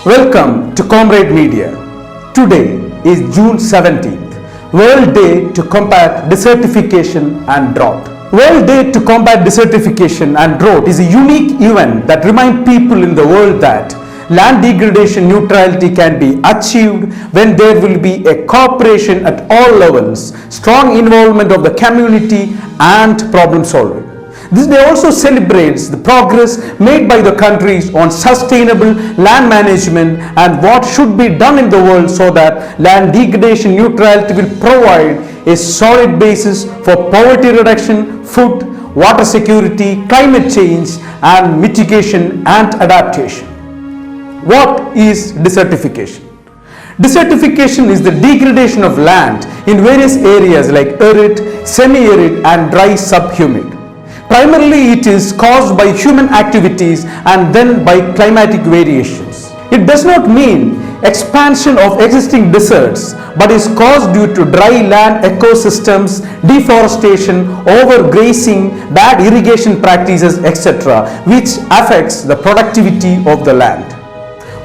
Welcome to Comrade Media. Today is June 17th, World Day to Combat Desertification and Drought. World Day to Combat Desertification and Drought is a unique event that reminds people in the world that land degradation neutrality can be achieved when there will be a cooperation at all levels, strong involvement of the community and problem solving. This day also celebrates the progress made by the countries on sustainable land management and what should be done in the world so that land degradation neutrality will provide a solid basis for poverty reduction, food, water security, climate change and mitigation and adaptation. What is desertification? Desertification is the degradation of land in various areas like arid, semi-arid and dry subhumid. Primarily, it is caused by human activities and then by climatic variations. It does not mean expansion of existing deserts, but is caused due to dry land ecosystems, deforestation, overgrazing, bad irrigation practices, etc., which affects the productivity of the land.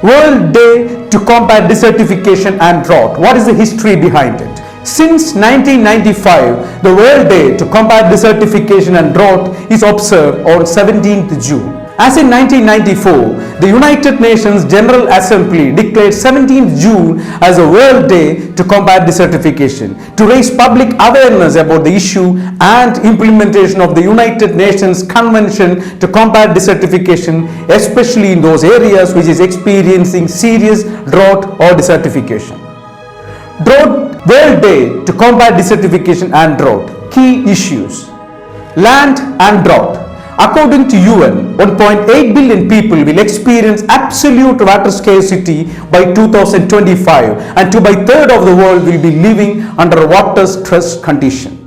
World Day to Combat Desertification and Drought. What is the history behind it? Since 1995, the World Day to Combat Desertification and Drought is observed on 17th June. As in 1994, the United Nations General Assembly declared 17th June as a World Day to Combat Desertification to raise public awareness about the issue and implementation of the United Nations Convention to Combat Desertification, especially in those areas which is experiencing serious drought or desertification. World Day to Combat Desertification and Drought. Key issues. Land and drought. According to UN, 1.8 billion people will experience absolute water scarcity by 2025 and 2/3 of the world will be living under water stress condition.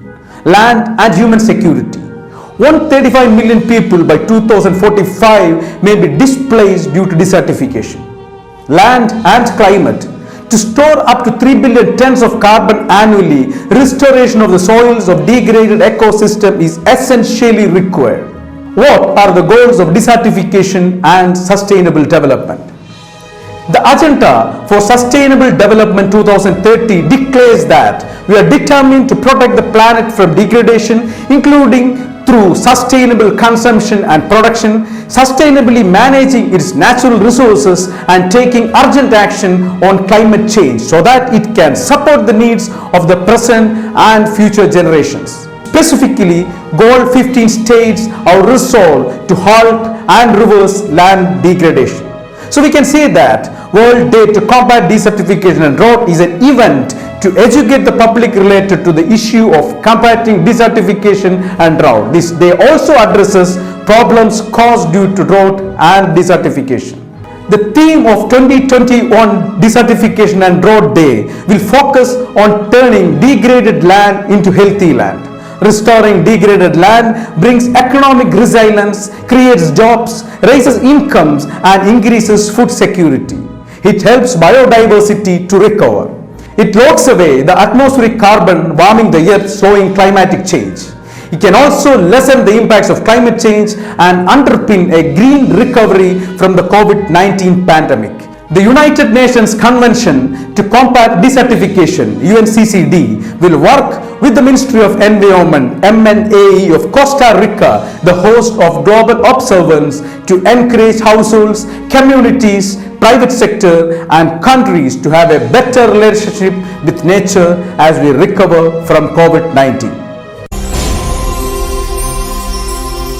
Land and human security. 135 million people by 2045 may be displaced due to desertification. Land and climate. To store up to 3 billion tons of carbon annually, restoration of the soils of degraded ecosystem is essentially required. What are the goals of desertification and sustainable development? The Agenda for Sustainable Development 2030 declares that we are determined to protect the planet from degradation, including through sustainable consumption and production, sustainably managing its natural resources and taking urgent action on climate change so that it can support the needs of the present and future generations. Specifically, Goal 15 states our resolve to halt and reverse land degradation. So we can say that World Day to Combat Desertification and Drought is an event to educate the public related to the issue of combating desertification and drought. This day also addresses problems caused due to drought and desertification. The theme of 2021 Desertification and Drought Day will focus on turning degraded land into healthy land. Restoring degraded land brings economic resilience, creates jobs, raises incomes and increases food security. It helps biodiversity to recover. It locks away the atmospheric carbon warming the earth, slowing climatic change. It can also lessen the impacts of climate change and underpin a green recovery from the COVID-19 pandemic. The United Nations Convention to Combat Desertification (UNCCD) will work with the Ministry of Environment (MNAE) of Costa Rica, the host of global observance, to encourage households, communities, private sector and countries to have a better relationship with nature as we recover from COVID-19.